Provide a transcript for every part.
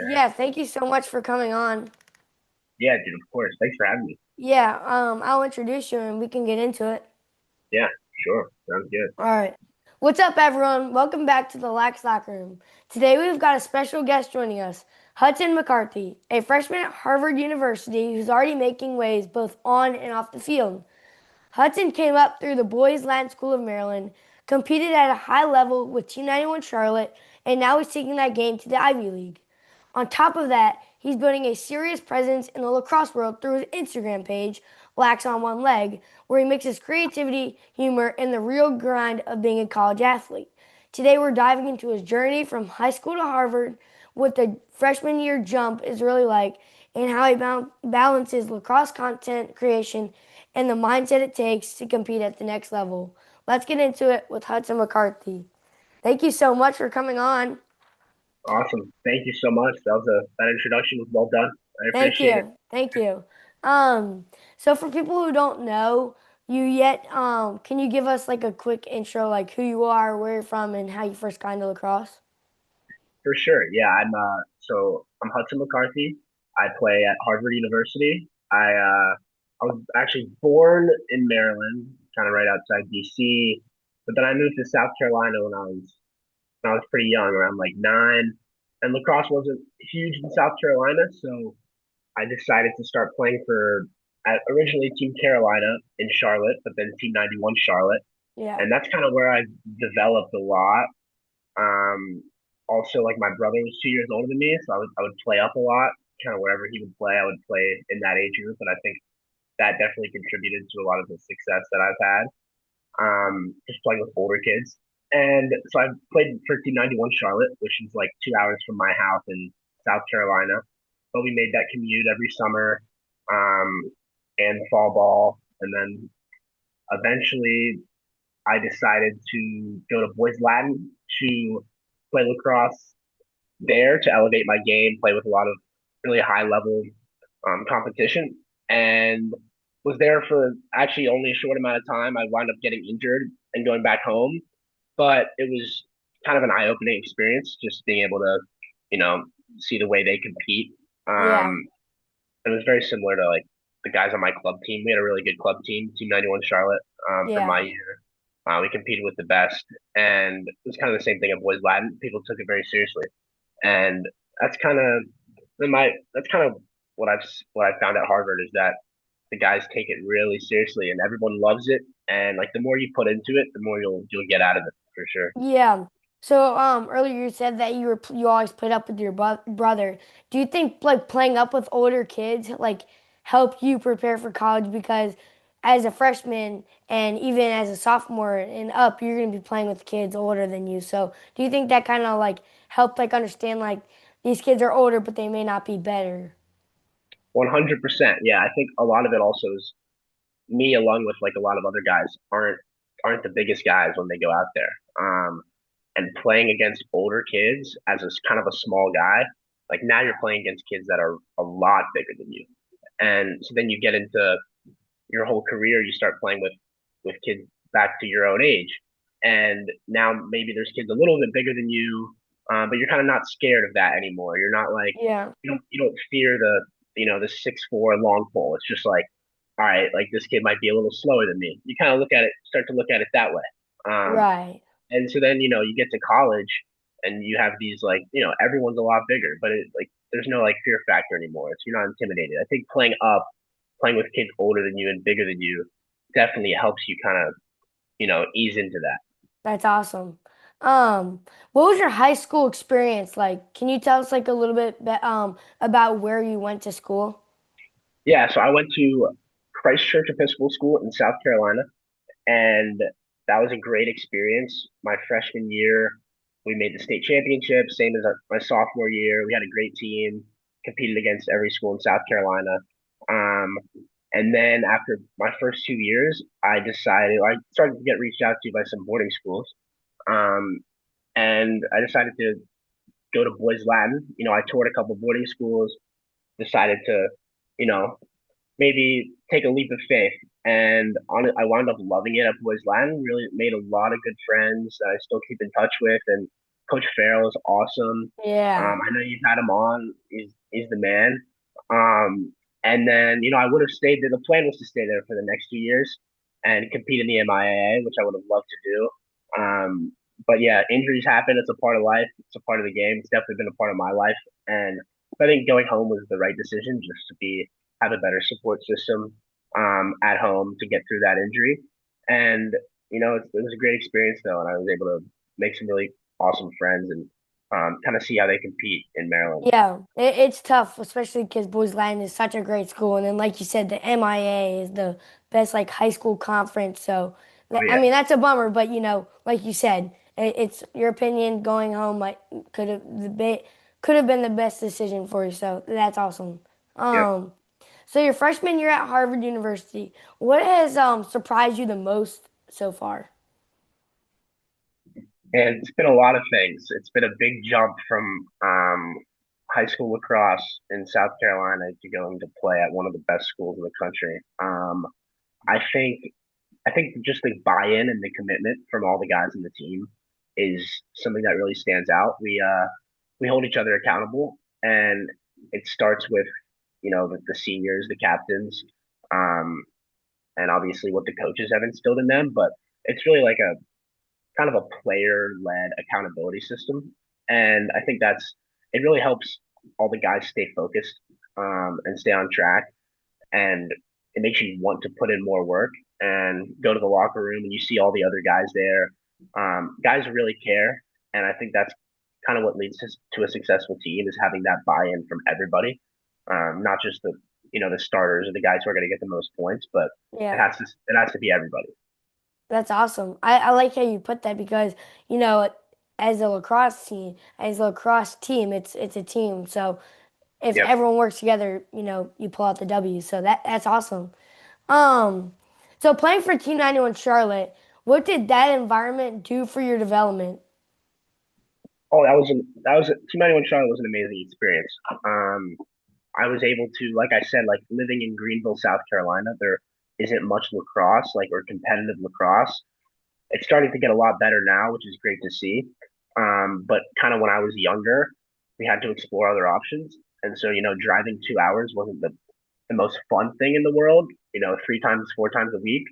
Yeah, thank you so much for coming on. Yeah, dude, of course. Thanks for having me. Yeah, I'll introduce you and we can get into it. Yeah, sure. Sounds good. All right. What's up, everyone? Welcome back to the Lax Locker Room. Today we've got a special guest joining us, Hudson McCarthy, a freshman at Harvard University who's already making waves both on and off the field. Hudson came up through the Boys Latin School of Maryland, competed at a high level with Team 91 Charlotte, and now he's taking that game to the Ivy League. On top of that, he's building a serious presence in the lacrosse world through his Instagram page, Lax on One Leg, where he mixes creativity, humor, and the real grind of being a college athlete. Today, we're diving into his journey from high school to Harvard, what the freshman year jump is really like, and how he balances lacrosse content creation and the mindset it takes to compete at the next level. Let's get into it with Hudson McCarthy. Thank you so much for coming on. Awesome. Thank you so much. That introduction was well done. I Thank appreciate it. you. Thank you. Um, so for people who don't know you yet, can you give us like a quick intro, like who you are, where you're from, and how you first got into lacrosse? For sure. Yeah, I'm Hudson McCarthy. I play at Harvard University. I was actually born in Maryland, kind of right outside DC, but then I moved to South Carolina when I was pretty young, around like 9. And lacrosse wasn't huge in South Carolina, so I decided to start playing for originally Team Carolina in Charlotte, but then Team 91 Charlotte, Yeah. and that's kind of where I developed a lot. Um, Also, like my brother was 2 years older than me, so I would play up a lot, kind of wherever he would play, I would play in that age group, and I think that definitely contributed to a lot of the success that I've had. Just playing with older kids. And so I played for Team 91 Charlotte, which is like 2 hours from my house in South Carolina. But we made that commute every summer, um, and fall ball. And then eventually I decided to go to Boys Latin to play lacrosse there to elevate my game, play with a lot of really high level competition, and was there for actually only a short amount of time. I wound up getting injured and going back home, but it was kind of an eye opening experience just being able to, you know, see the way they compete. Yeah. It was very similar to like the guys on my club team. We had a really good club team, Team 91 Charlotte, for my Yeah. year. We competed with the best, and it was kind of the same thing at Boys Latin. People took it very seriously, and that's kind of that's kind of what I found at Harvard is that the guys take it really seriously, and everyone loves it. And like the more you put into it, the more you'll get out of it for sure. Yeah. So earlier you said that you always played up with your brother. Do you think like playing up with older kids like helped you prepare for college because as a freshman and even as a sophomore and up, you're going to be playing with kids older than you. So do you think that kind of like helped like understand like these kids are older but they may not be better? 100%. Yeah, I think a lot of it also is me, along with like a lot of other guys, aren't the biggest guys when they go out there. And playing against older kids as a kind of a small guy, like now you're playing against kids that are a lot bigger than you, and so then you get into your whole career, you start playing with kids back to your own age, and now maybe there's kids a little bit bigger than you, but you're kind of not scared of that anymore. You're not like Yeah. you don't fear the 6'4" long pole. It's just like, all right, like this kid might be a little slower than me. You kind of start to look at it that way. Right. And so then you get to college and you have these like everyone's a lot bigger, but like there's no like fear factor anymore. It's You're not intimidated. I think playing with kids older than you and bigger than you definitely helps you kind of ease into that. That's awesome. What was your high school experience like? Can you tell us like a little bit about where you went to school? Yeah, so I went to Christchurch Episcopal School in South Carolina, and that was a great experience. My freshman year, we made the state championship, same as my sophomore year. We had a great team, competed against every school in South Carolina. Um, and then after my first 2 years, I started to get reached out to by some boarding schools. Um, and I decided to go to Boys Latin. I toured a couple boarding schools, decided to, you know, maybe take a leap of faith. And I wound up loving it at Boys Latin. Really made a lot of good friends that I still keep in touch with, and Coach Farrell is awesome. Yeah. I know you've had him on. He's the man. Um, and then I would have stayed there. The plan was to stay there for the next 2 years and compete in the MIAA, which I would have loved to do. But yeah, injuries happen. It's a part of life. It's a part of the game. It's definitely been a part of my life, and I think going home was the right decision, just to have a better support system at home to get through that injury. And it was a great experience though, and I was able to make some really awesome friends and kind of see how they compete in Maryland. Yeah, it's tough, especially because Boys Latin is such a great school, and then like you said, the MIA is the best like high school conference. So, Oh I yeah, mean, that's a bummer, but like you said, it's your opinion. Going home like could have been the best decision for you. So that's awesome. yep. Um, so your freshman year at Harvard University, what has surprised you the most so far? And it's been a lot of things. It's been a big jump from high school lacrosse in South Carolina to going to play at one of the best schools in the country. I think I think just the buy-in and the commitment from all the guys in the team is something that really stands out. We hold each other accountable, and it starts with the seniors, the captains, um, and obviously what the coaches have instilled in them. But it's really like a kind of a player-led accountability system, and I think it really helps all the guys stay focused and stay on track, and it makes you want to put in more work and go to the locker room and you see all the other guys there. Guys really care, and I think that's kind of what leads to a successful team is having that buy-in from everybody, not just the starters or the guys who are going to get the most points, but Yeah. it has to be everybody. That's awesome. I like how you put that because, you know, as a lacrosse team, it's a team. So if Yep. everyone works together, you pull out the W. So that's awesome. Um, so playing for Team 91 Charlotte, what did that environment do for your development? Oh, Team 91 Charlotte was an amazing experience. Um, I was able to, like I said, like living in Greenville, South Carolina, there isn't much lacrosse, like or competitive lacrosse. It's starting to get a lot better now, which is great to see. But kind of when I was younger, we had to explore other options, and so driving 2 hours wasn't the most fun thing in the world. 3 times, 4 times a week.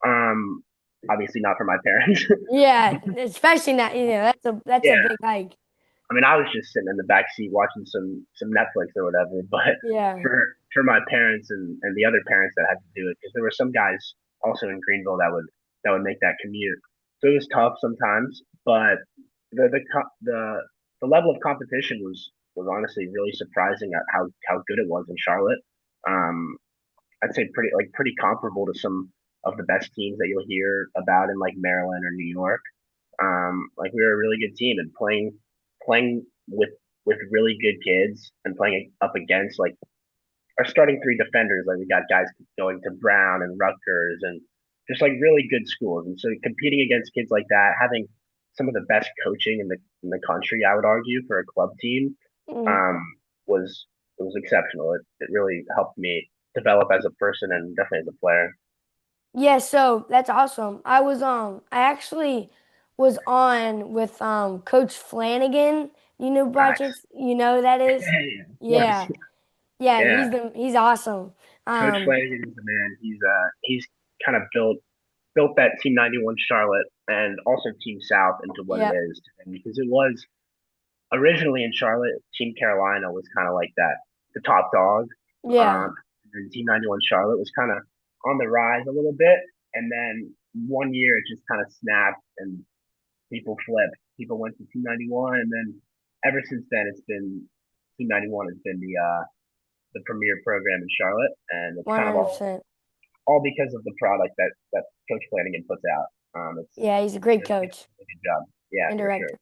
Um, Obviously not for my parents. Yeah, especially not, that's a Yeah, big hike. I mean, I was just sitting in the back seat watching some Netflix or whatever. But Yeah. for my parents and the other parents that had to do it, because there were some guys also in Greenville that would make that commute. So it was tough sometimes, but the level of competition was honestly really surprising at how good it was in Charlotte. Um, I'd say pretty comparable to some of the best teams that you'll hear about in like Maryland or New York. Like we were a really good team and playing with really good kids and playing up against like our starting three defenders. Like we got guys going to Brown and Rutgers and just like really good schools. And so competing against kids like that, having some of the best coaching in the country, I would argue, for a club team, Mhm. um, was exceptional. It really helped me develop as a person and definitely as a player. Yeah, so that's awesome. I actually was on with Coach Flanagan. You know Nice. Botchets, you know who that is? Yeah, of course. Yeah. Yeah, Yeah. he's awesome. Coach Um Flanagan is the man. He's kind of built that Team 91 Charlotte and also Team South into what it yeah, is. And because it was originally in Charlotte, Team Carolina was kind of like that, the top dog. yeah, Um, and Team 91 Charlotte was kind of on the rise a little bit. And then one year it just kind of snapped and people flipped. People went to Team 91. And then ever since then, it's been Team 91 has been the premier program in Charlotte. And it's kind of all 100%. because of the product that Coach Flanagan puts out. Yeah, he's a He great does a coach really good job. Yeah, and for sure. director.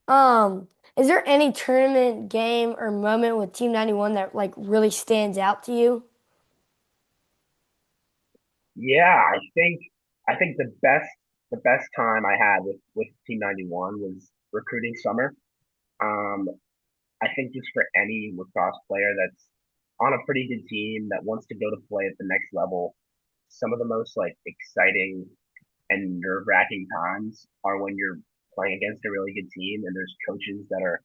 Um, is there any tournament game or moment with Team 91 that like really stands out to you? Yeah, I think the best time I had with Team 91 was recruiting summer. Um, I think just for any lacrosse player that's on a pretty good team that wants to go to play at the next level, some of the most like exciting and nerve-wracking times are when you're playing against a really good team, and there's coaches that are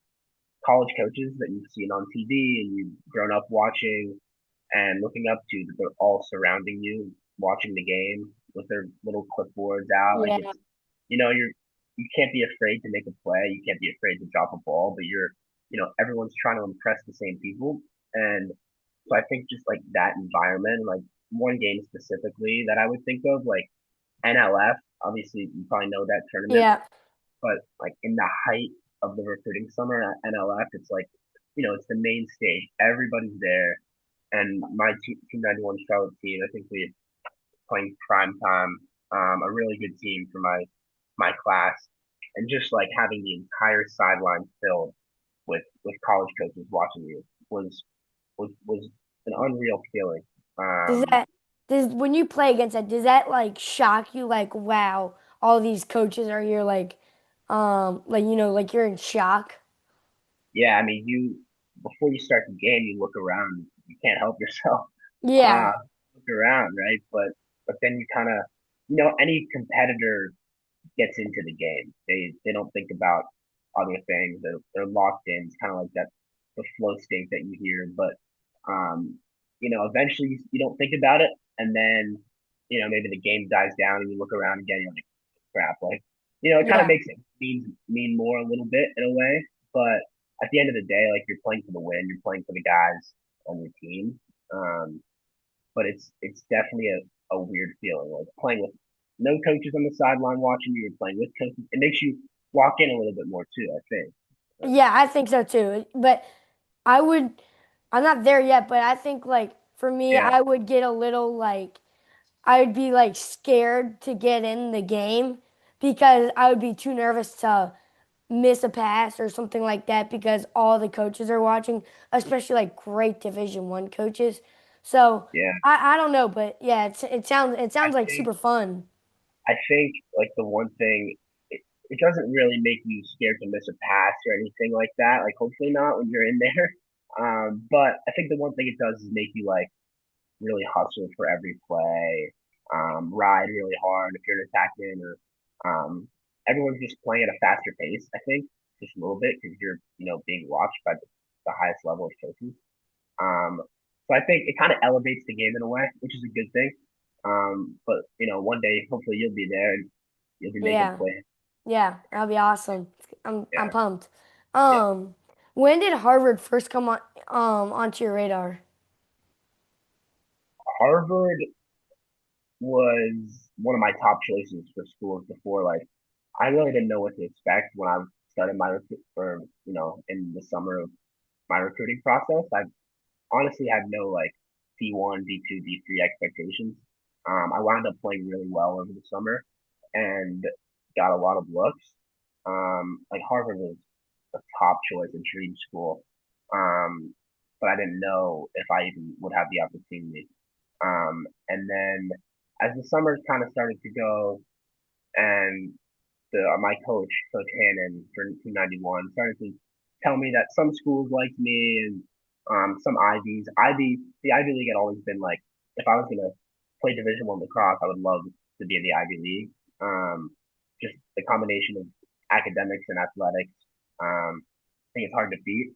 college coaches that you've seen on TV and you've grown up watching and looking up to, that they're all surrounding you, watching the game with their little clipboards out. Like Yeah. it's, you can't be afraid to make a play. You can't be afraid to drop a ball, but everyone's trying to impress the same people. And so I think just like that environment, like one game specifically that I would think of, like NLF, obviously you probably know that tournament, Yeah. but like in the height of the recruiting summer at NLF, it's like, it's the main stage. Everybody's there. And my Team 91 Charlotte team, I think we playing prime time, a really good team for my class, and just like having the entire sideline filled with college coaches watching you was an unreal feeling. Does that does when you play against that, does that like shock you like wow, all these coaches are here like like you're in shock? Yeah, I mean, you before you start the game, you look around, you can't help yourself. Yeah. Uh, look around, right? But then you kind of, any competitor gets into the game. They don't think about other things. They're locked in. It's kind of like that the flow state that you hear. But eventually you don't think about it, and then maybe the game dies down, and you look around again. You're like, crap. Like it kind of Yeah. makes it mean more a little bit in a way. But at the end of the day, like you're playing for the win. You're playing for the guys on your team. Um, but it's definitely a weird feeling. Like playing with no coaches on the sideline watching you, you're playing with coaches. It makes you lock in a little bit more too, I think. Yeah, I think so too. But I would I'm not there yet, but I think like for me, Yeah, I would get a little like I would be like scared to get in the game because I would be too nervous to miss a pass or something like that because all the coaches are watching, especially like great Division 1 coaches. So yeah. I don't know, but yeah, it I sounds like think super fun. I think like the one thing it doesn't really make you scared to miss a pass or anything like that. Like hopefully not when you're in there. But I think the one thing it does is make you like really hustle for every play, ride really hard if you're an attacker, or everyone's just playing at a faster pace. I think just a little bit because you're being watched by the highest level of coaches. So I think it kind of elevates the game in a way, which is a good thing. But one day hopefully you'll be there and you'll be making Yeah. plays. Yeah, that'll be awesome. I'm Yeah, pumped. yeah. Um, when did Harvard first come on onto your radar? Harvard was one of my top choices for schools before. Like I really didn't know what to expect when I started my or in the summer of my recruiting process. I honestly had no like D1, D2, D3 expectations. I wound up playing really well over the summer and got a lot of looks. Like Harvard was a top choice and dream school. But I didn't know if I even would have the opportunity. And then as the summer kind of started to go and my coach, Coach Hannon for 291, started to tell me that some schools liked me and some Ivies. The Ivy League had always been like, if I was gonna play Division 1 lacrosse, I would love to be in the Ivy League. Just the combination of academics and athletics. I think it's hard to beat.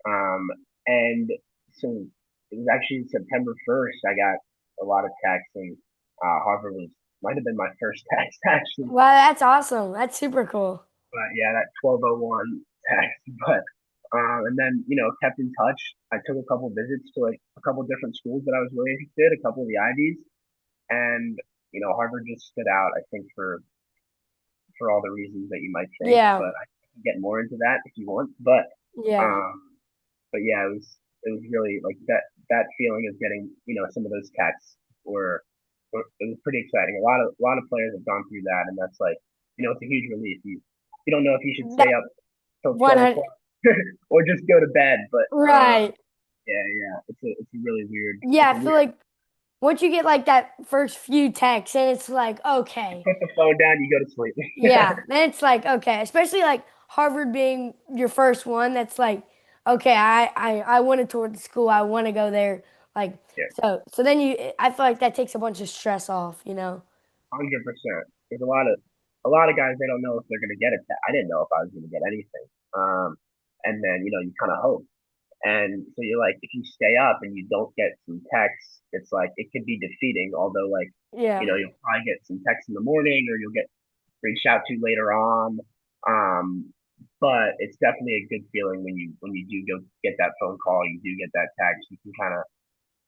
Um, and so it was actually September 1st. I got a lot of texts, and Harvard was might have been my first text actually. Wow, that's awesome. That's super cool. But yeah, that 1201 text. But and then kept in touch. I took a couple visits to like a couple different schools that I was really interested, a couple of the Ivies, and Harvard just stood out. I think for all the reasons that you might think, Yeah. but I can get more into that if you want. Yeah. Um, but yeah, it was really like that feeling of getting some of those texts it was pretty exciting. A lot of players have gone through that, and that's like it's a huge relief. You don't know if you should stay That up till 100 12 o'clock or just go to bed, but right. yeah, it's a really weird Yeah, it's I a feel weird. like once you get like that first few texts and it's like, You okay. put the phone down, you go to sleep. Yeah, then it's like, okay, especially like Harvard being your first one, that's like, okay, I wanted toward the school, I want to go there. Like, Yeah, so then I feel like that takes a bunch of stress off, you know? 100%. There's a lot of a lot of guys they don't know if they're gonna get it. I didn't know if I was gonna get anything. And then you kind of hope. And so you're like, if you stay up and you don't get some texts, it's like it can be defeating. Although like, Yeah. you'll probably get some texts in the morning, or you'll get reached out to later on. Um, but it's definitely a good feeling when you do go get that phone call, you do get that text. You can kind of,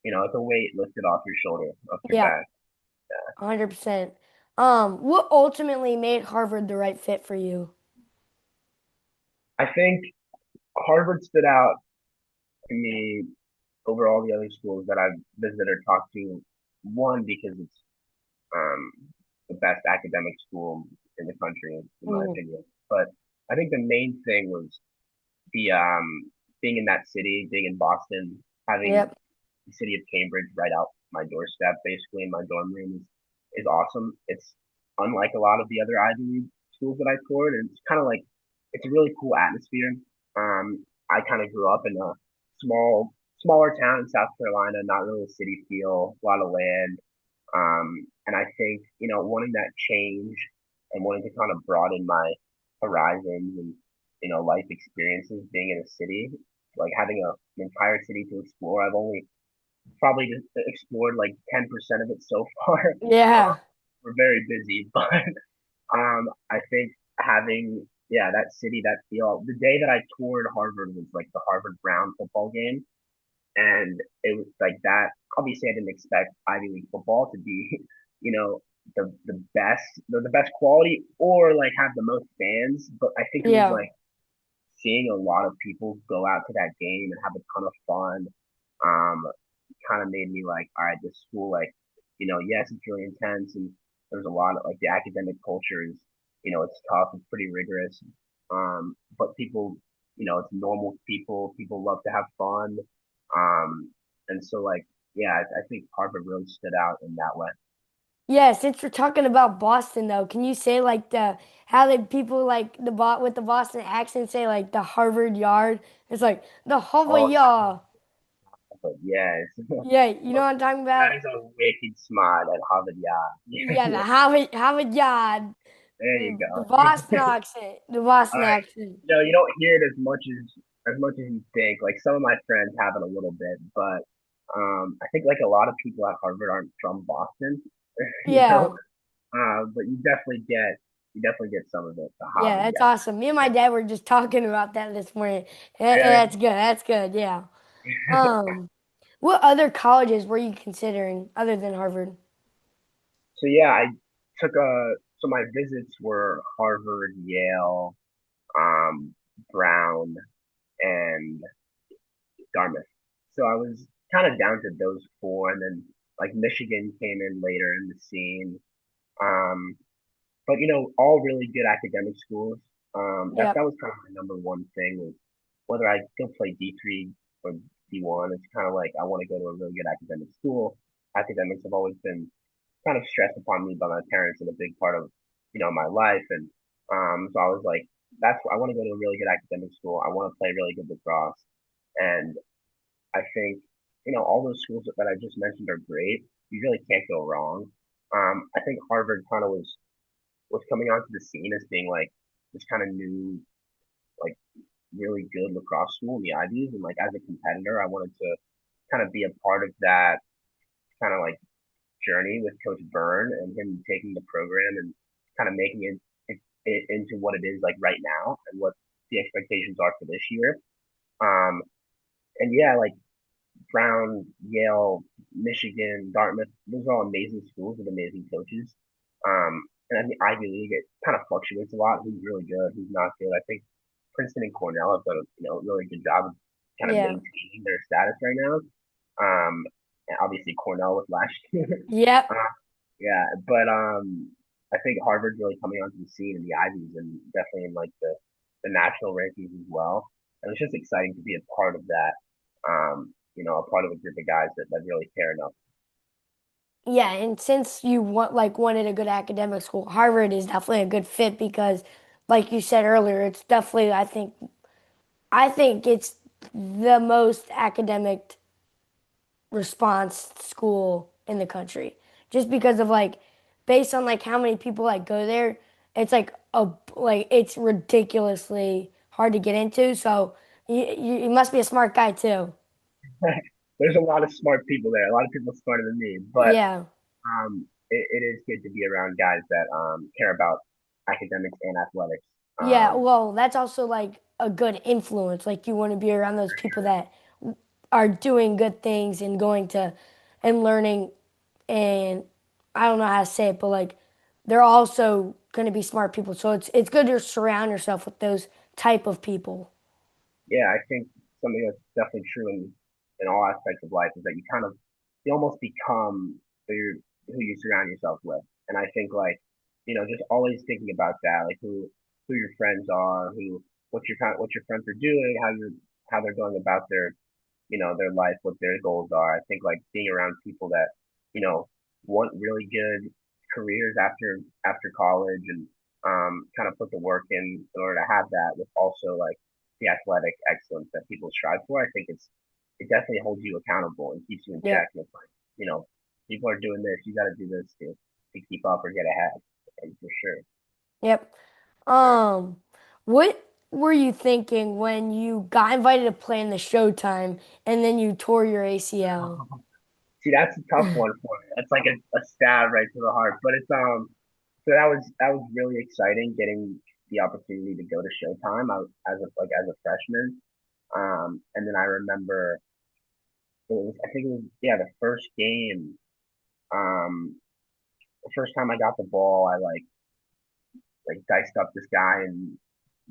it's a weight lifted off your shoulder, off your Yeah, back. 100%. What ultimately made Harvard the right fit for you? I think Harvard stood out to me over all the other schools that I've visited or talked to. One, because it's um, the best academic school in the country, in my Mhm. opinion. But I think the main thing was the being in that city, being in Boston, having Yep. the city of Cambridge right out my doorstep, basically in my dorm room, is awesome. It's unlike a lot of the other Ivy League schools that I toured, and it's kind of like it's a really cool atmosphere. I kind of grew up in a smaller town in South Carolina, not really a city feel, a lot of land, and I think, wanting that change and wanting to kind of broaden my horizons and, life experiences being in a city, like having an entire city to explore. I've only probably just explored like 10% of it so far. Yeah. We're very busy, but I think having, yeah, that city, that feel. The day that I toured Harvard was like the Harvard Brown football game, and it was like that. Obviously, I didn't expect Ivy League football to be, you know, the best, the best quality, or like have the most fans. But I think it was Yeah. like seeing a lot of people go out to that game and have a ton of fun. Um, kind of made me like, all right, this school, like, yes, it's really intense, and there's a lot of like the academic culture is, it's tough, it's pretty rigorous. But people, it's normal people. People love to have fun. And so like, yeah, I think Harvard really stood out in that way. Yeah, since we're talking about Boston though, can you say like the how the people like the bot with the Boston accent say like the Harvard Yard? It's like the Harvard Oh, Yard. but yes, Yeah, you know what I'm talking that about? is a wicked smart at Harvard, yeah, Yeah, the yeah. Harvard Yard. There you The go. Boston accent. The Boston accent. You don't hear it as much as you think. Like some of my friends have it a little bit, but I think like a lot of people at Harvard aren't from Boston, you know. Yeah. But you definitely get some of it. The Yeah, Harvard, that's yeah, awesome. Me and my dad were just talking about that this morning. really. That's good. That's good. Yeah. Um, what other colleges were you considering other than Harvard? So yeah, I took a. So my visits were Harvard, Yale, um, Brown, and Dartmouth. So I was kind of down to those four, and then like Michigan came in later in the scene. Um, but all really good academic schools. That Yep. was kind of my number one thing was whether I go play D3 or D1. It's kind of like I want to go to a really good academic school. Academics have always been kind of stressed upon me by my parents and a big part of my life, and so I was like, that's I want to go to a really good academic school. I want to play really good lacrosse, and I think, all those schools that I just mentioned are great. You really can't go wrong. I think Harvard kind of was coming onto the scene as being like this kind of new, like really good lacrosse school in the Ivies, and like as a competitor, I wanted to kind of be a part of that kind of like journey with Coach Byrne and him taking the program and kind of making it into what it is like right now and what the expectations are for this year. Um, and yeah, like Brown, Yale, Michigan, Dartmouth, those are all amazing schools with amazing coaches. And in the Ivy League, it kind of fluctuates a lot. Who's really good, who's not good. I think Princeton and Cornell have done a really good job of kind of Yeah. maintaining their status right now. And obviously Cornell with last year. Yep. uh, yeah, but I think Harvard's really coming onto the scene in the Ivies and definitely in like the national rankings as well. And it's just exciting to be a part of that. A part of a group of guys that really care enough. Yeah, and since you wanted a good academic school, Harvard is definitely a good fit because, like you said earlier, it's definitely I think it's the most academic response school in the country. Just because of like based on like how many people like go there it's like it's ridiculously hard to get into. So you must be a smart guy too. There's a lot of smart people there, a lot of people smarter than me, but Yeah. it is good to be around guys that care about academics and athletics. Yeah, Um, well, that's also like a good influence. Like you want to be around those people that are doing good things and going to and learning and I don't know how to say it, but like they're also going to be smart people. So it's good to surround yourself with those type of people. yeah, I think something that's definitely true in all aspects of life is that you almost become who you surround yourself with. And I think like, just always thinking about that, like who your friends are, what your friends are doing, how they're going about their life, what their goals are. I think like being around people that, you know, want really good careers after college and kind of put the work in order to have that with also like the athletic excellence that people strive for. I think it definitely holds you accountable and keeps you in check. Yep. And it's like, people are doing this, you gotta do this to keep up or get ahead. And for sure. Yep. Um, what were you thinking when you got invited to play in the Showtime and then you tore your ACL? See, that's a tough one for me. That's like a stab right to the heart. But it's so that was really exciting getting the opportunity to go to Showtime as a freshman. And then I remember I think it was yeah the first game. The first time I got the ball, I like diced up this guy and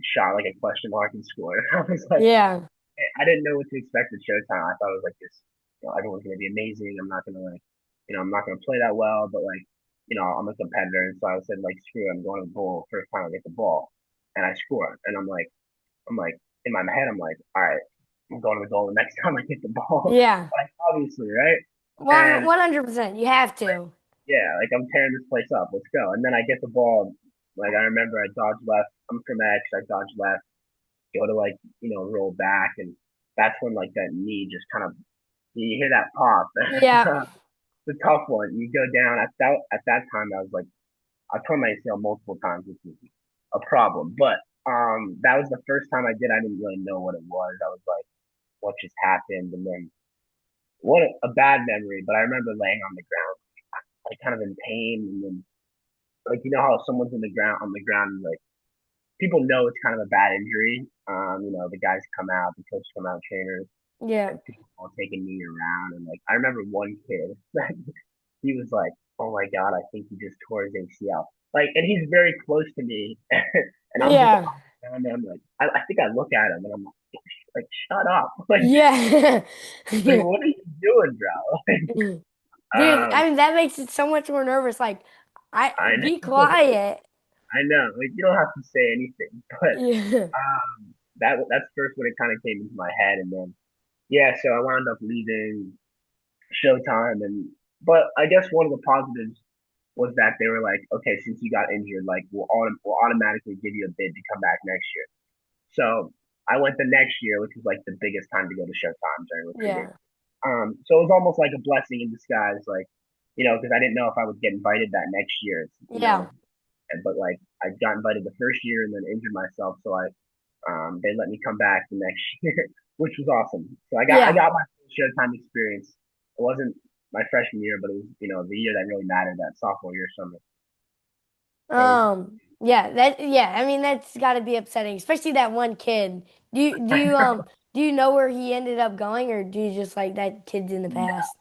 shot like a question mark and scored. I was like, Yeah. I didn't know what to expect at Showtime. I thought it was like this, everyone's gonna be amazing. I'm not gonna play that well, but like, I'm a competitor, and so I said like, screw it, I'm going to the goal first time I get the ball, and I score, and I'm like in my head, I'm like, all right, I'm going to the goal the next time I get the ball, Yeah. like obviously, right? One And 100%. You have to. yeah, like I'm tearing this place up. Let's go. And then I get the ball. Like I remember I dodged left. I'm from X. I dodged left. Go to like roll back, and that's when like that knee just kind of you hear that pop. Yeah. It's a tough one. You go down at that time. I was like I tore my ACL multiple times, which was a problem. But that was the first time I did. I didn't really know what it was. I was like, what just happened? And then what a bad memory. But I remember laying on the ground, like kind of in pain, and then like how someone's in the ground on the ground, and, like people know it's kind of a bad injury. The guys come out, the coaches come out, trainers, Yeah. and people all taking me around. And like I remember one kid, he was like, "Oh my god, I think he just tore his ACL." Like, and he's very close to me, and I'm just Yeah. and I'm like, I think I look at him and I'm like, shut up, like, Yeah. what are you doing, bro? Dude, um, I mean that makes it so much more nervous. Like, I I be know, quiet. I know, like you don't have to say anything, but Yeah. that's first when it kind of came into my head, and then yeah, so I wound up leaving Showtime, and but I guess one of the positives was that they were like, okay, since you got injured, like we'll automatically give you a bid to come back next year. So I went the next year, which was like the biggest time to go to Showtime during recruiting. Yeah. So it was almost like a blessing in disguise, like because I didn't know if I would get invited that next year, Yeah. but like I got invited the first year and then injured myself, so they let me come back the next year, which was awesome. So I Yeah. got my Showtime experience. It wasn't my freshman year, but it was the year that really mattered, that sophomore year summer. So it was Yeah, I mean that's got to be upsetting, especially that one kid. Do you know where he ended up going or do you just like that kid's in the no, past?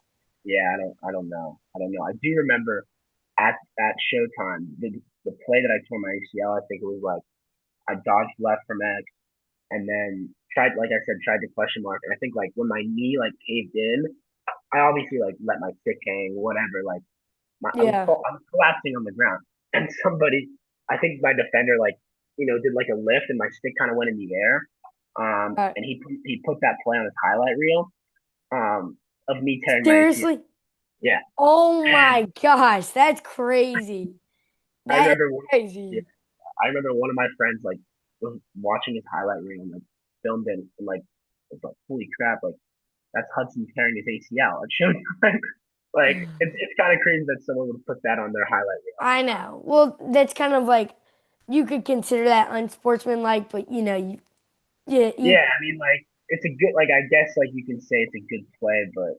yeah, I don't know. I do remember at Showtime the play that I tore my ACL. I think it was like I dodged left from X and then tried, like I said, tried to question mark. And I think like when my knee like caved in, I obviously like let my stick hang, whatever. Like Yeah. I was collapsing on the ground, and somebody, I think my defender like did like a lift, and my stick kind of went in the air. Uh, And he put that play on his highlight reel. Of me tearing my ACL. Seriously? Yeah, Oh and my gosh, that's crazy. I That is remember yeah, crazy. I remember one of my friends like was watching his highlight reel and like filmed it and like it's like holy crap, like that's Hudson tearing his ACL. It showed like it's kind of crazy that someone would put that on their highlight reel. I know. Well, that's kind of like you could consider that unsportsmanlike, but you Yeah, I mean, like it's a good, like I guess, like you can say it's a good play, but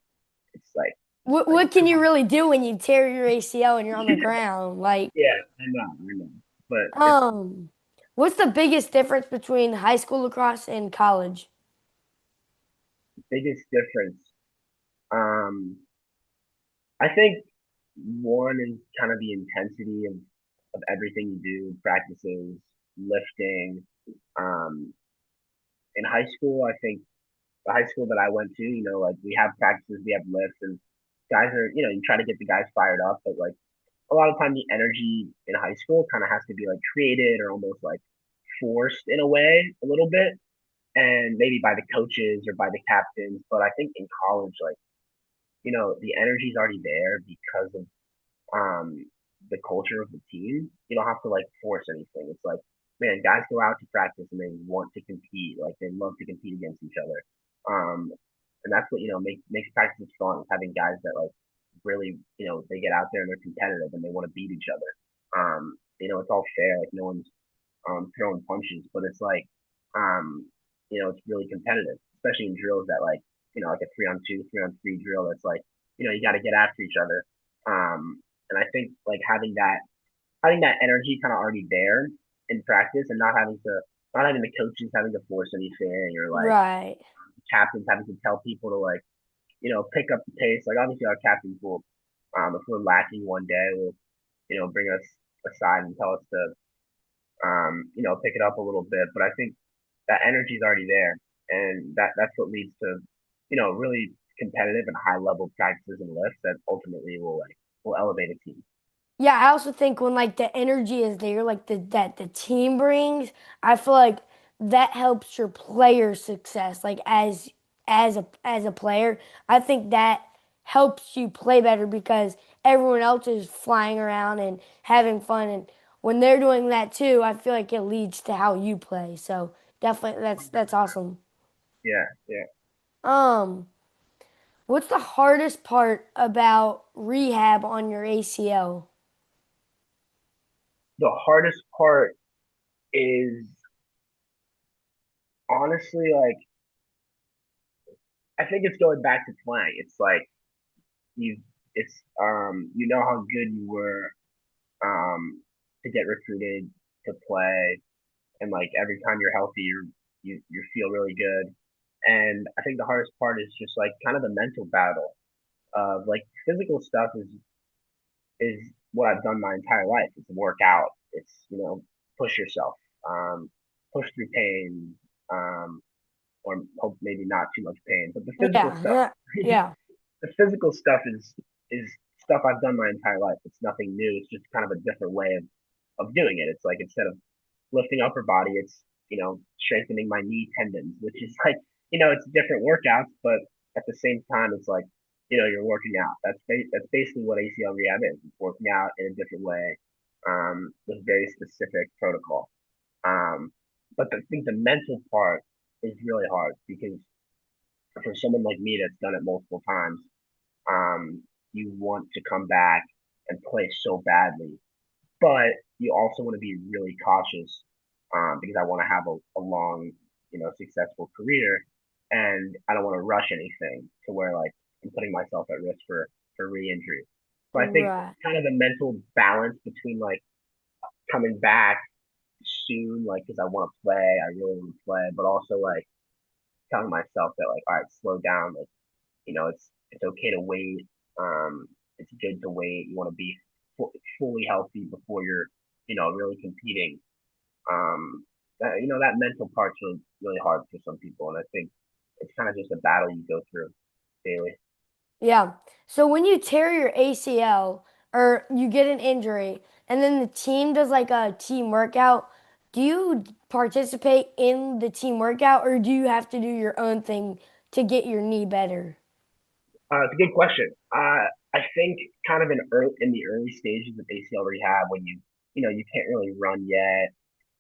it's like what can come you on. really do when you tear your ACL and you're on the ground? Like, Yeah, I know, but it's um, what's the biggest difference between high school lacrosse and college? the biggest difference. Um, I think one is kind of the intensity of everything you do, practices, lifting. Um, in high school, I think the high school that I went to, like we have practices, we have lifts, and guys are, you try to get the guys fired up, but like a lot of time the energy in high school kind of has to be like created or almost like forced in a way a little bit, and maybe by the coaches or by the captains. But I think in college, like, the energy's already there because of um, the culture of the team. You don't have to like force anything. It's like, man, guys go out to practice and they want to compete. Like they love to compete against each other. Um, and that's what makes practice fun. Is having guys that like really, they get out there and they're competitive and they want to beat each other. It's all fair. Like no one's throwing punches, but it's like, it's really competitive, especially in drills that like a 3-on-2, 3-on-3 drill. That's like, you got to get after each other. And I think like having that energy kind of already there in practice, and not having the coaches having to force anything, or like Right. captains having to tell people to like, pick up the pace. Like obviously our captains will, if we're lacking one day, will, bring us aside and tell us to, pick it up a little bit. But I think that energy is already there, and that's what leads to, really competitive and high level practices and lifts that ultimately will elevate a team. Yeah, I also think when like the energy is there, like that the team brings, I feel like that helps your player success. Like as a player, I think that helps you play better because everyone else is flying around and having fun, and when they're doing that too, I feel like it leads to how you play. So definitely that's awesome. Yeah, yeah. Um, what's the hardest part about rehab on your ACL? The hardest part is honestly like I think it's going back to playing. It's like you it's you know how good you were to get recruited to play, and like every time you're healthy you feel really good. And I think the hardest part is just like kind of the mental battle of like physical stuff is what I've done my entire life. It's work out. It's push yourself, um, push through pain, or hope maybe not too much pain. But the physical stuff, Yeah, yeah, the physical stuff is stuff I've done my entire life. It's nothing new. It's just kind of a different way of doing it. It's like instead of lifting upper body, it's strengthening my knee tendons, which is like it's different workouts, but at the same time, it's like you're working out. That's basically what ACL rehab is. It's working out in a different way, with very specific protocol. Um, but I think the mental part is really hard because for someone like me that's done it multiple times, um, you want to come back and play so badly, but you also want to be really cautious, because I want to have a long, successful career, and I don't want to rush anything to where like I'm putting myself at risk for re-injury. So I think right. kind of the mental balance between like coming back soon, like because I want to play, I really want to play, but also like telling myself that like, all right, slow down, like it's okay to wait. It's good to wait. You want to be fully healthy before you're really competing. That mental part's really hard for some people, and I think it's kind of just a battle you go through daily. Yeah. So when you tear your ACL or you get an injury and then the team does like a team workout, do you participate in the team workout or do you have to do your own thing to get your knee better? It's a good question. I think kind of in the early stages of ACL rehab, when you can't really run yet,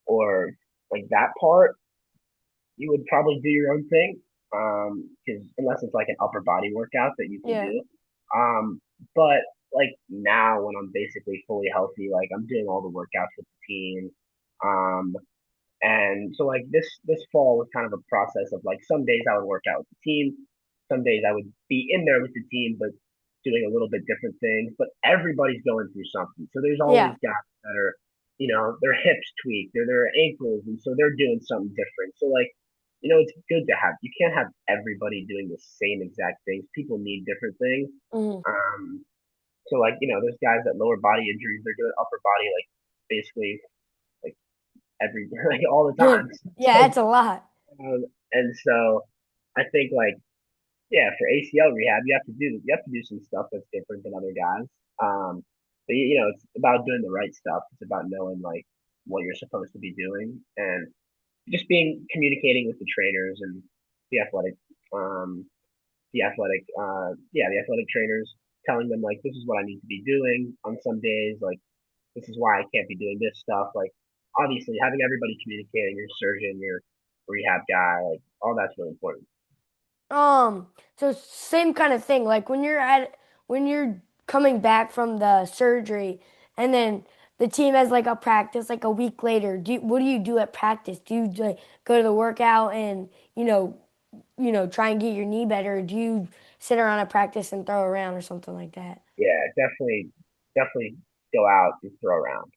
or like that part, you would probably do your own thing. Because unless it's like an upper body workout that you can Yeah. do. But like now when I'm basically fully healthy, like I'm doing all the workouts with the team. Um, and so like this fall was kind of a process of like some days I would work out with the team, some days I would be in there with the team, but doing a little bit different things. But everybody's going through something. So there's always Yeah. guys that are, their hips tweaked or their ankles, and so they're doing something different. So like, it's good to have. You can't have everybody doing the same exact things. People need different things. Mhm. Um, so like, there's guys that lower body injuries, they're doing upper body like basically like every like all the time. So it's Yeah, like that's a lot. and so I think like yeah, for ACL rehab, you have to do some stuff that's different than other guys. But it's about doing the right stuff. It's about knowing like what you're supposed to be doing and just being communicating with the trainers and the athletic, um, the athletic trainers, telling them like this is what I need to be doing on some days. Like this is why I can't be doing this stuff. Like obviously having everybody communicating, your surgeon, your rehab guy, like all that's really important. Um, so same kind of thing. Like when you're coming back from the surgery and then the team has like a practice like a week later. What do you do at practice? Do you like go to the workout and, try and get your knee better? Or do you sit around at practice and throw around or something like that? Yeah, definitely go out and throw around.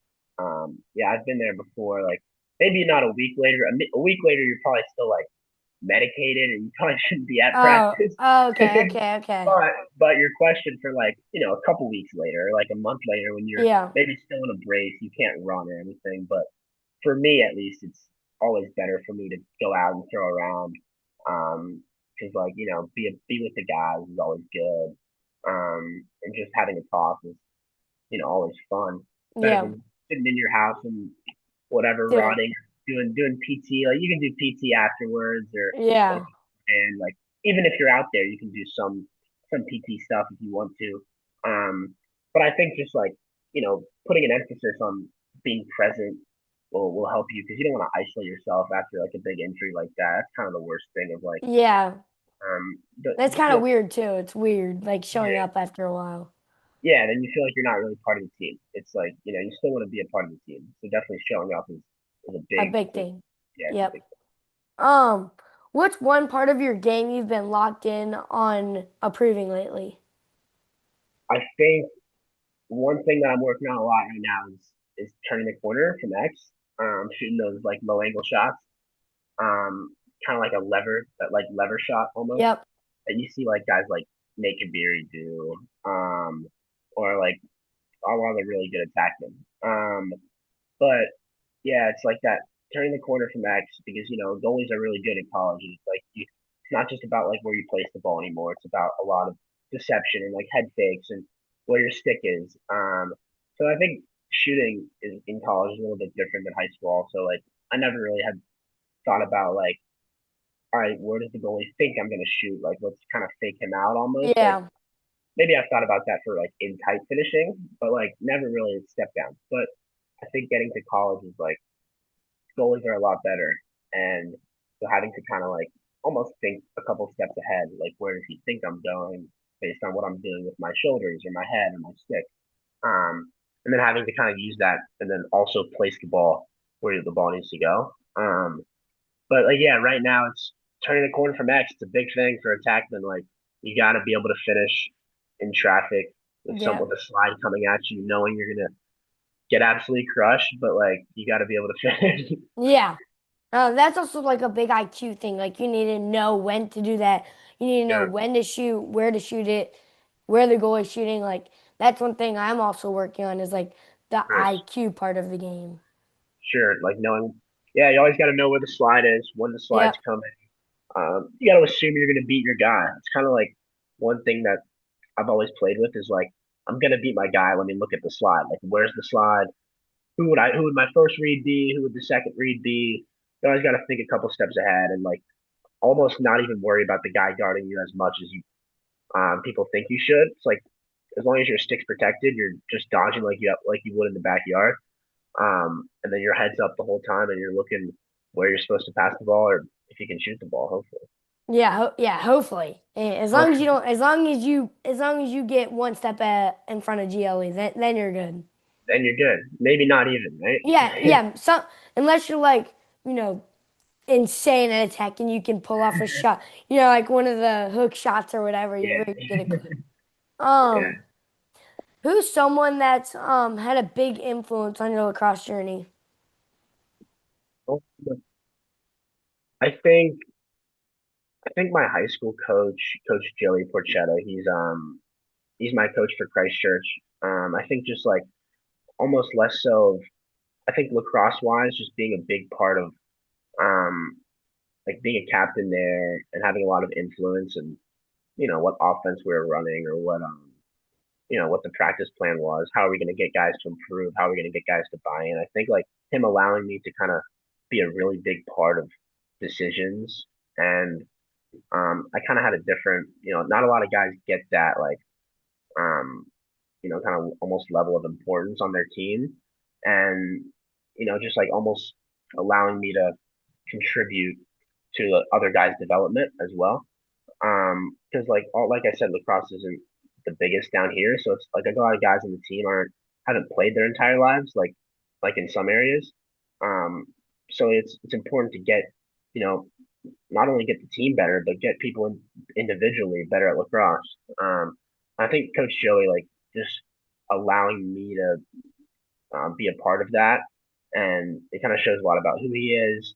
Yeah, I've been there before. Like maybe not a week later. A week later, you're probably still like medicated, and you probably shouldn't be at Oh, practice. oh, okay, okay, okay. but your question for like a couple weeks later, like a month later, when you're Yeah. maybe still in a brace, you can't run or anything. But for me, at least, it's always better for me to go out and throw around. Because like be with the guys is always good. And just having a talk is always fun. Better Yeah. than sitting in your house and whatever Doing rotting, doing PT. Like you can do PT afterwards or yeah. and like even if you're out there, you can do some PT stuff if you want to. But I think just like putting an emphasis on being present will help you because you don't want to isolate yourself after like a big injury like that. That's kind of the worst thing of like Yeah. That's just kind of feel weird too. It's weird, like showing yeah up after a while. yeah, then you feel like you're not really part of the team. It's like, you still want to be a part of the team. So definitely showing up is a A big, big thing. yeah, it's a Yep. big. Um, what's one part of your game you've been locked in on approving lately? I think one thing that I'm working on a lot right now is turning the corner from X, shooting those like low angle shots, kind of like a lever shot almost Yep. that you see like guys like Nate Beery do, or like a lot of the really good attackmen. But yeah, it's like that turning the corner from X because goalies are really good in college. It's like it's not just about like where you place the ball anymore. It's about a lot of deception and like head fakes and where your stick is. So I think shooting is in college is a little bit different than high school. Also, like I never really had thought about like, all right, where does the goalie think I'm gonna shoot? Like let's kind of fake him out almost. Like Yeah. maybe I've thought about that for like in tight finishing, but like never really step down. But I think getting to college is like goalies are a lot better. And so having to kind of like almost think a couple steps ahead, like where does he think I'm going based on what I'm doing with my shoulders or my head or my stick. And then having to kind of use that and then also place the ball where the ball needs to go. But like yeah, right now it's turning the corner from X. It's a big thing for attackmen. Like you got to be able to finish in traffic with Yep. a slide coming at you, knowing you're gonna get absolutely crushed, but like you got to be able to finish. Yeah. That's also like a big IQ thing. Like you need to know when to do that. You need to know Yeah, when to shoot, where to shoot it, where the goal is shooting. Like that's one thing I'm also working on is like the nice. IQ part of the game. Sure, like knowing, yeah, you always got to know where the slide is, when the slide's Yep. coming. You got to assume you're going to beat your guy. It's kind of like one thing that I've always played with is like, I'm going to beat my guy. Let me look at the slide. Like, where's the slide? Who would my first read be? Who would the second read be? You always got to think a couple steps ahead and like almost not even worry about the guy guarding you as much as people think you should. It's like, as long as your stick's protected, you're just dodging like you would in the backyard. And then your head's up the whole time and you're looking where you're supposed to pass the ball or if you can shoot the ball, hopefully. Yeah, yeah, hopefully. As long as you Hopefully. don't, as long as you get one step in front of GLE, then you're good. Then you're good. Maybe not even, right? Yeah, yeah. unless you're like, you know, insane at attack and you can pull off a shot, like one of the hook shots or whatever. Yeah, You're very good at quick. yeah. Um, who's someone that's had a big influence on your lacrosse journey? Well, I think I think my high school coach, Coach Joey Porchetta, he's my coach for Christchurch. I think just like almost less so of I think lacrosse wise, just being a big part of um like being a captain there and having a lot of influence and what offense we were running or what the practice plan was. How are we going to get guys to improve? How are we going to get guys to buy in? I think like him allowing me to kind of be a really big part of decisions and I kind of had a different, not a lot of guys get that like um, kind of almost level of importance on their team and just like almost allowing me to contribute to the other guys' development as well. Because like I said, lacrosse isn't the biggest down here, so it's like a lot of guys on the team aren't haven't played their entire lives, like in some areas. Um, so it's important to get you know not only get the team better, but get people individually better at lacrosse. I think Coach Joey like just allowing me to be a part of that, and it kind of shows a lot about who he is.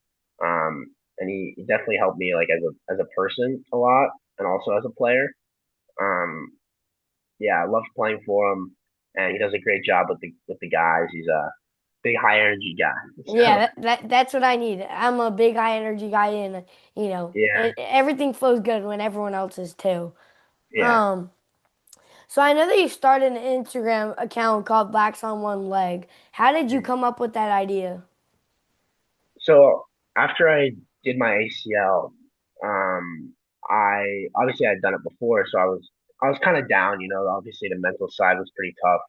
And he definitely helped me like as a person a lot, and also as a player. Um, yeah, I love playing for him, and he does a great job with the guys. He's a big high energy guy. Yeah, So that's what I need. I'm a big high energy guy, and yeah, everything flows good when everyone else is too. yeah. Um, so I know that you started an Instagram account called Blacks on One Leg. How did you come up with that idea? So after I did my ACL, I obviously I'd done it before, so I was kind of down. Obviously the mental side was pretty tough.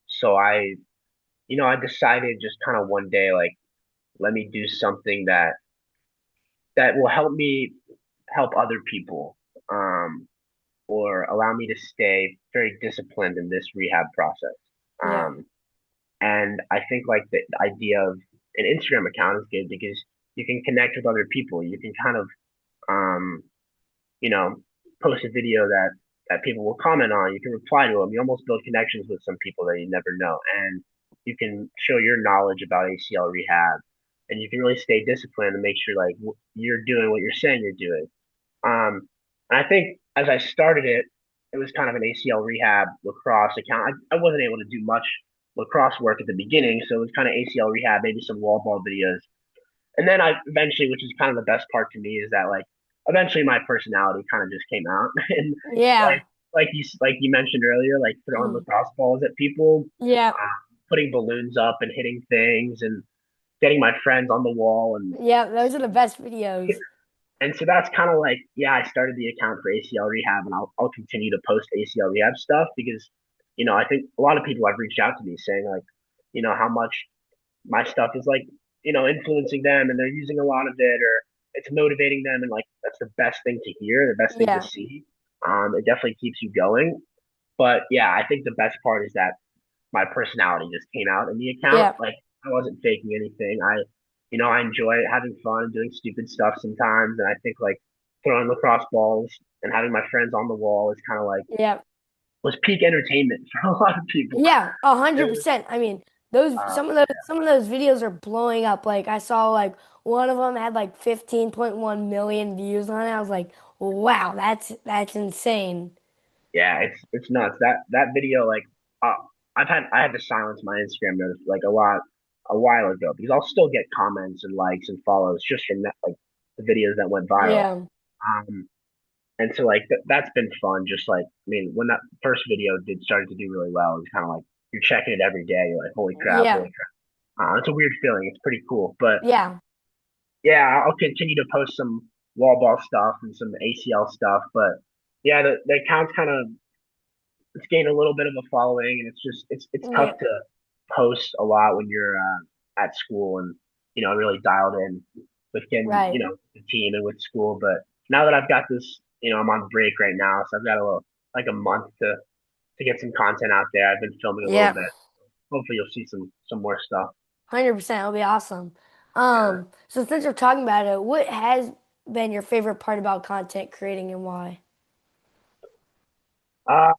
So I decided just kind of one day like let me do something that will help me help other people, or allow me to stay very disciplined in this rehab process. Yeah, Um, and I think like the idea of an Instagram account is good because you can connect with other people. You can kind of um, you know, post a video that people will comment on. You can reply to them. You almost build connections with some people that you never know, and you can show your knowledge about ACL rehab, and you can really stay disciplined and make sure like you're doing what you're saying you're doing. Um, and I think as I started it, it was kind of an ACL rehab lacrosse account. I wasn't able to do much lacrosse work at the beginning, so it was kind of ACL rehab, maybe some wall ball videos. And then I eventually, which is kind of the best part to me, is that like eventually my personality kind of just came out, and like yeah, like you mentioned earlier, like throwing mm, lacrosse balls at people, yeah, putting balloons up and hitting things, and getting my friends on the wall, and yeah. Those are the best videos. so that's kind of like yeah, I started the account for ACL rehab, and I'll continue to post ACL rehab stuff because I think a lot of people have reached out to me saying like how much my stuff is like influencing them and they're using a lot of it or it's motivating them and like that's the best thing to hear, the best thing to Yeah, see. It definitely keeps you going. But yeah, I think the best part is that my personality just came out in the account. yeah, Like I wasn't faking anything. I enjoy having fun, doing stupid stuff sometimes, and I think like throwing lacrosse balls and having my friends on the wall is kind of like yeah. was peak entertainment for a lot of people. Yeah, a It hundred was, percent. I mean, those some of those videos are blowing up. Like I saw like one of them had like 15.1 million views on it. I was like, wow, that's insane. Yeah, it's nuts. That video, like, uh, I had to silence my Instagram notice like a while ago because I'll still get comments and likes and follows just from that, like the videos that went viral. Yeah, Um, and so like that's been fun. Just like I mean, when that first video did started to do really well, it's kind of like you're checking it every day. You're like, yeah, holy crap. It's a weird feeling. It's pretty cool. But yeah, yeah, I'll continue to post some wall ball stuff and some ACL stuff. But yeah, the account's kind of it's gained a little bit of a following, and it's tough yeah, to post a lot when you're at school and really dialed in with getting right. the team and with school. But now that I've got this, I'm on break right now, so I've got a little like a month to get some content out there. I've been filming a little Yeah, bit. Hopefully, you'll see some more stuff. 100%. It'll be awesome. Yeah. So since we're talking about it, what has been your favorite part about content creating and why? I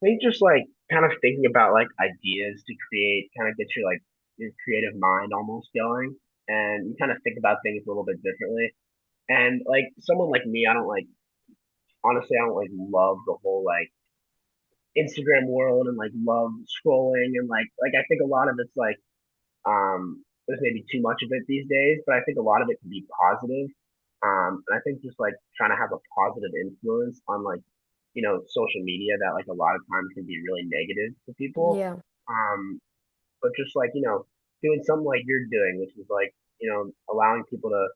think just like kind of thinking about like ideas to create kind of gets your creative mind almost going, and you kind of think about things a little bit differently. And like someone like me, I don't like honestly, I don't like love the whole like Instagram world and like love scrolling and like I think a lot of it's like there's maybe too much of it these days, but I think a lot of it can be positive. And I think just like trying to have a positive influence on like social media that like a lot of times can be really negative to people. Yeah. Um, but just like doing something like you're doing, which is like allowing people to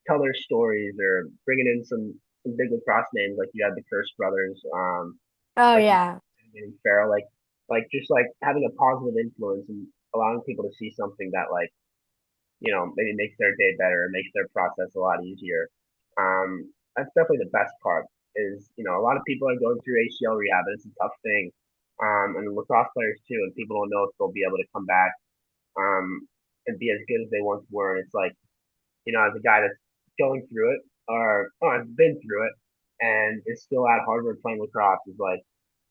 tell their stories or bringing in some big lacrosse names like you had the Curse brothers, Oh like you yeah. getting Farrell, like just like having a positive influence and allowing people to see something that like maybe makes their day better, makes their process a lot easier. That's definitely the best part. Is a lot of people are going through ACL rehab, and it's a tough thing. And lacrosse players too, and people don't know if they'll be able to come back and be as good as they once were. And it's like as a guy that's going through it or I've been through it and is still at Harvard playing lacrosse is like,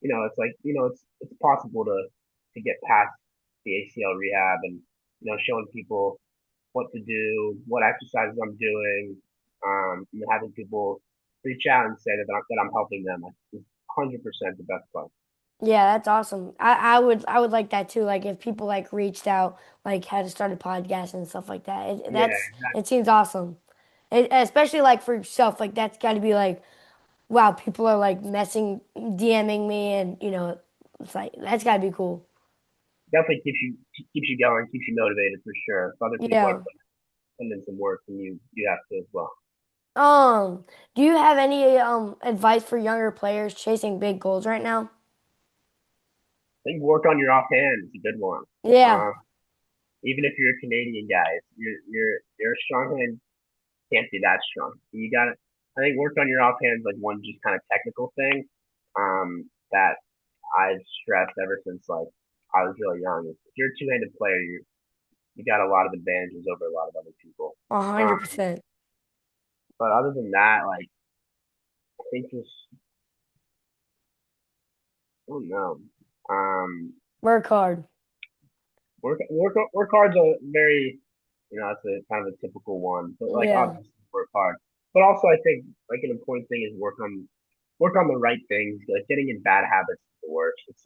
it's like, it's possible to get past the ACL rehab and, showing people what to do, what exercises I'm doing, having people reach out and say that I'm helping them. Is 100% the best part. Yeah, that's awesome. I would like that too. Like if people like reached out, like had to start a podcast and stuff like that. Yeah, It seems awesome. Especially like for yourself, like that's got to be like, wow, people are like DMing me, and it's like that's got to be cool. definitely keeps you going, keeps you motivated for sure. If other people are Yeah. putting in some work, and you have to as well. Um, do you have any advice for younger players chasing big goals right now? I think work on your offhand is a good one. Yeah. Uh, Even if you're a Canadian guy, you're a strong hand can't be that strong. You got to I think work on your offhand is like one just kind of technical thing that I've stressed ever since like I was really young. If you're a two-handed player, you got a lot of advantages over a lot of other people. a Um, hundred percent. but other than that, like I think just I don't know. Work hard. Work hard's a very it's a kind of a typical one, but like Yeah. obviously work hard. But also I think like an important thing is work on the right things. Like getting in bad habits is the worst. It's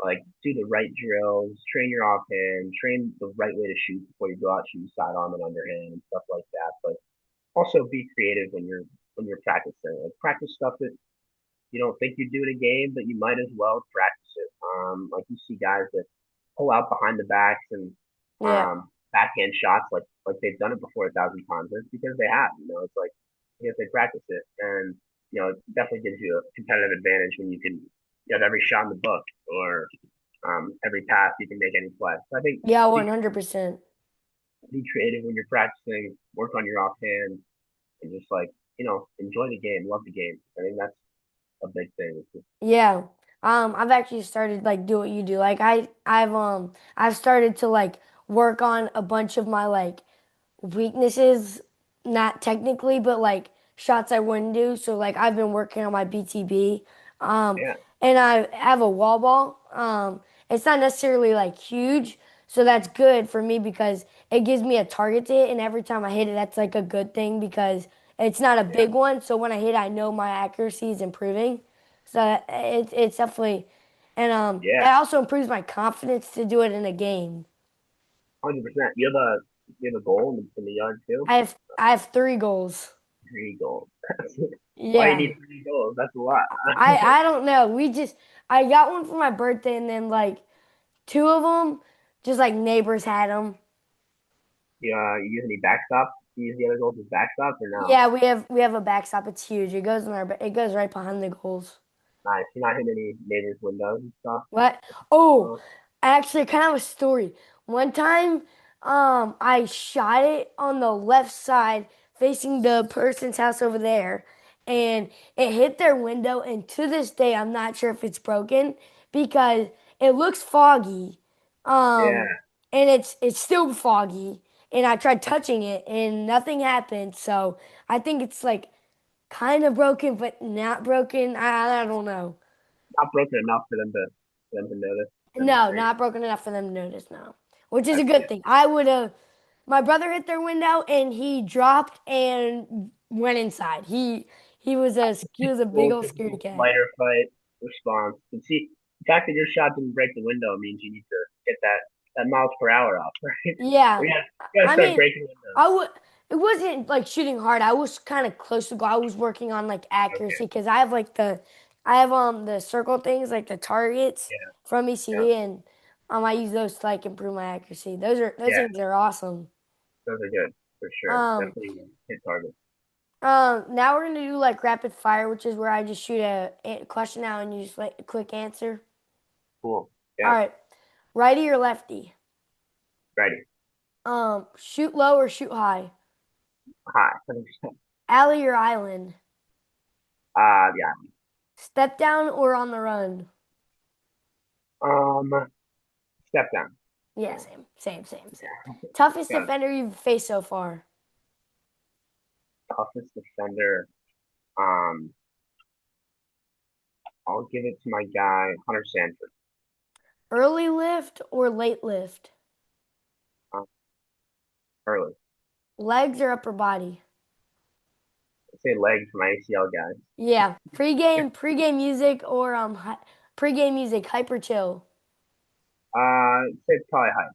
like do the right drills, train your offhand, train the right way to shoot before you go out shooting sidearm and underhand and stuff like that. But also be creative when you're practicing. Like practice stuff that you don't think you do in a game, but you might as well practice it. Like you see guys that pull out behind the backs and Yeah. backhand shots like they've done it before 1,000 times. It's because they have. It's like because they practice it, and it definitely gives you a competitive advantage when you have every shot in the book or every pass you can make any play. So I think Yeah, be 100%. be creative when you're practicing, work on your offhand, and just like enjoy the game, love the game. I think that's a big thing. It's just, Yeah. I've actually started like do what you do. Like I've started to like work on a bunch of my like weaknesses, not technically, but like shots I wouldn't do. So like I've been working on my BTB. Um, yeah, and I have a wall ball. It's not necessarily like huge, so that's good for me because it gives me a target to hit, and every time I hit it, that's like a good thing because it's not a yeah, big one. So when I hit, I know my accuracy is improving. So it's definitely, and yeah, that also improves my confidence to do it in a game. 100%. You have a goal in the yard too. I have 3 goals. 3 goals. Why you Yeah. need 3 goals? That's a lot. I don't know. I got one for my birthday, and then like two of them, just like neighbors had them. You use any backstops? You use the other goals as backstops or no? Yeah, we have a backstop. It's huge. It goes right behind the goals. Nice. You're not hitting any neighbors' windows and stuff. What? Oh, Uh, actually, kind of a story. One time, I shot it on the left side, facing the person's house over there, and it hit their window. And to this day, I'm not sure if it's broken because it looks foggy. yeah, Um, and it's still foggy. And I tried touching it, and nothing happened. So I think it's like kind of broken, but not broken. I don't know. Not broken enough for them to notice, them to No, say not broken enough for them to notice now, which is a that's good good. thing. I would have. My brother hit their window and he dropped and went inside. He was a big old scaredy Typical cat. flight or fight response. And see, the fact that your shot didn't break the window means you need to get that miles per hour off, right? Yeah, We gotta I start mean, breaking windows. I would. It wasn't like shooting hard. I was kind of close to goal. I was working on like Okay. accuracy because I have the circle things like the targets Yeah. from Yeah. ECD and I use those to like improve my accuracy. Those Yeah. things are awesome. Those are good for sure. Um, Definitely hit target. now we're gonna do like rapid fire, which is where I just shoot a question out and you just like a quick answer. Cool. All Yeah. right, righty or lefty? Ready. Shoot low or shoot high? Hi. 100%. Alley or island? Yeah. Step down or on the run? Um, step down. Yeah, same, same, same, same. Toughest Yeah. defender you've faced so far? Toughest defender. Um, I'll give it to my guy Hunter Sanford. Early lift or late lift? Um, early. Legs or upper body? I say legs for my ACL guys. Yeah, pregame music or pregame music, hyper chill. Say probably high.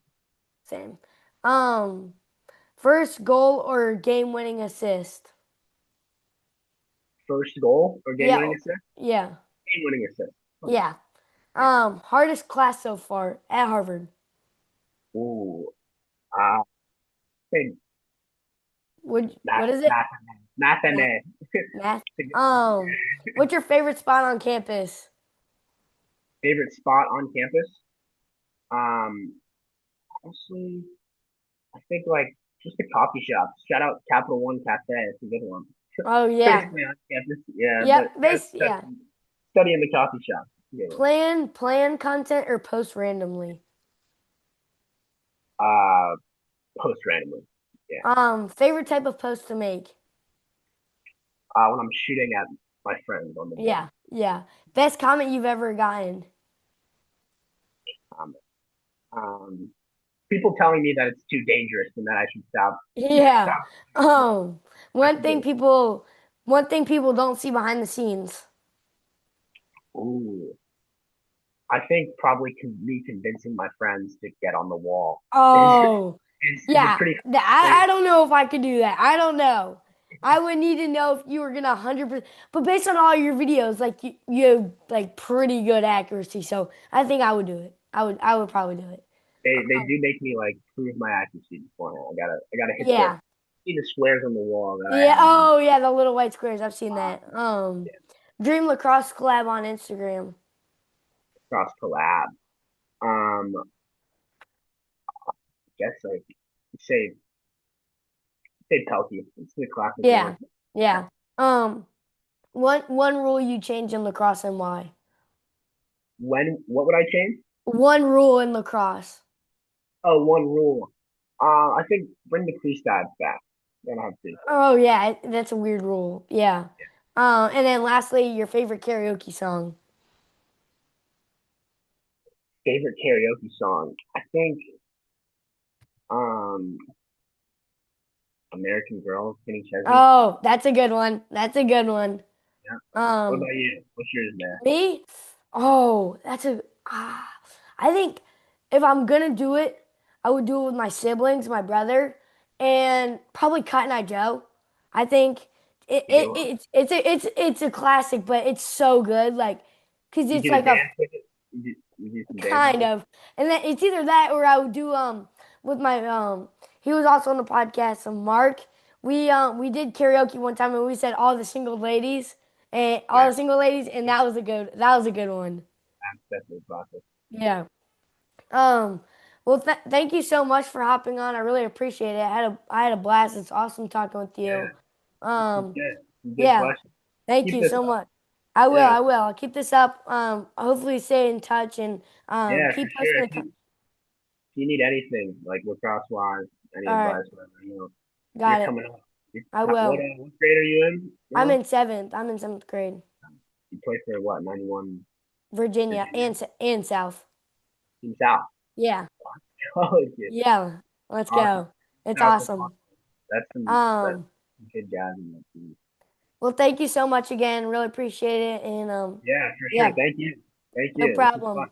Same. Um, First goal or game winning assist? First goal or game Yeah, winning assist? yeah, Game winning assist. yeah. Hardest class so far at Harvard. Ooh. Uh, say What is it? math, math and Math. a. Math. What's your favorite spot on campus? Favorite spot on campus? Um, honestly, I think like just the coffee shops. Shout out Capital One Cafe. It's a good one. Oh yeah. Basically on campus, yeah, but Yep. Yeah. study in the coffee shop. It's a good one. Plan content or post randomly. Uh, post randomly. Yeah. Favorite type of post to make. When I'm shooting at my friends on the wall. Yeah. Yeah. Best comment you've ever gotten. Um, um, people telling me that it's too dangerous and that I should stop. Yeah. Stop. Um, That's one a good thing one. people, one thing people don't see behind the scenes. Ooh, I think probably me convincing my friends to get on the wall is Oh, is a yeah. pretty I thing. don't know if I could do that. I don't know. I would need to know if you were gonna 100%. But based on all your videos, like you have like pretty good accuracy. So I think I would do it. I would probably do it. They do make me like prove my accuracy beforehand. I gotta hit the Yeah. see the squares on the wall that I Yeah. have. Oh, yeah. The little white squares. I've seen Uh, that. yeah, Dream Lacrosse collab on Instagram. cross collab. Guess like say say Pelkey. It's the classic Yeah. one. Yeah. Um, one rule you change in lacrosse and why? What would I change? One rule in lacrosse. Oh, one rule. I think bring the crease stabs back. Don't have to. Oh yeah, that's a weird rule. Yeah. And then lastly, your favorite karaoke song. Favorite karaoke song? I think um American Girl, Kenny Chesney. Oh, that's a good one. That's a good one. Yeah. What Um, about you? What's yours there? Me? Oh, I think if I'm gonna do it, I would do it with my siblings, my brother, and probably Cotton Eye Joe. I think You go on. it's a classic, but it's so good, like, cause You it's do the like a dance with it? You do some dance with kind it? of, and then it's either that or I would do with my he was also on the podcast. Mark, we did karaoke one time and we said all Yeah, the single ladies, and that was a good one. that's definitely a process. Yeah. Um. Well, thank you so much for hopping on. I really appreciate it. I had a blast. It's awesome talking with you. Yeah, this is Um. good. Some good Yeah. questions. Thank Keep you this so up. much. I will. Yeah, I will. I'll keep this up. Hopefully stay in touch and yeah, for keep posting sure. the. if you need anything, like lacrosse wise, any All right, advice, whatever, got you're it. coming up. I What will. what grade are you in I'm now? in seventh. I'm in seventh grade. You play for what, 91 Virginia Virginia? and South. Team South. Yeah. Oh, dude. Yeah. Let's Awesome. go. It's South of Austin. awesome. That's Um, some good guys in that team. well, thank you so much again. Really appreciate it. And Yeah, for sure. yeah, Thank you. Thank no you. This is fun. problem.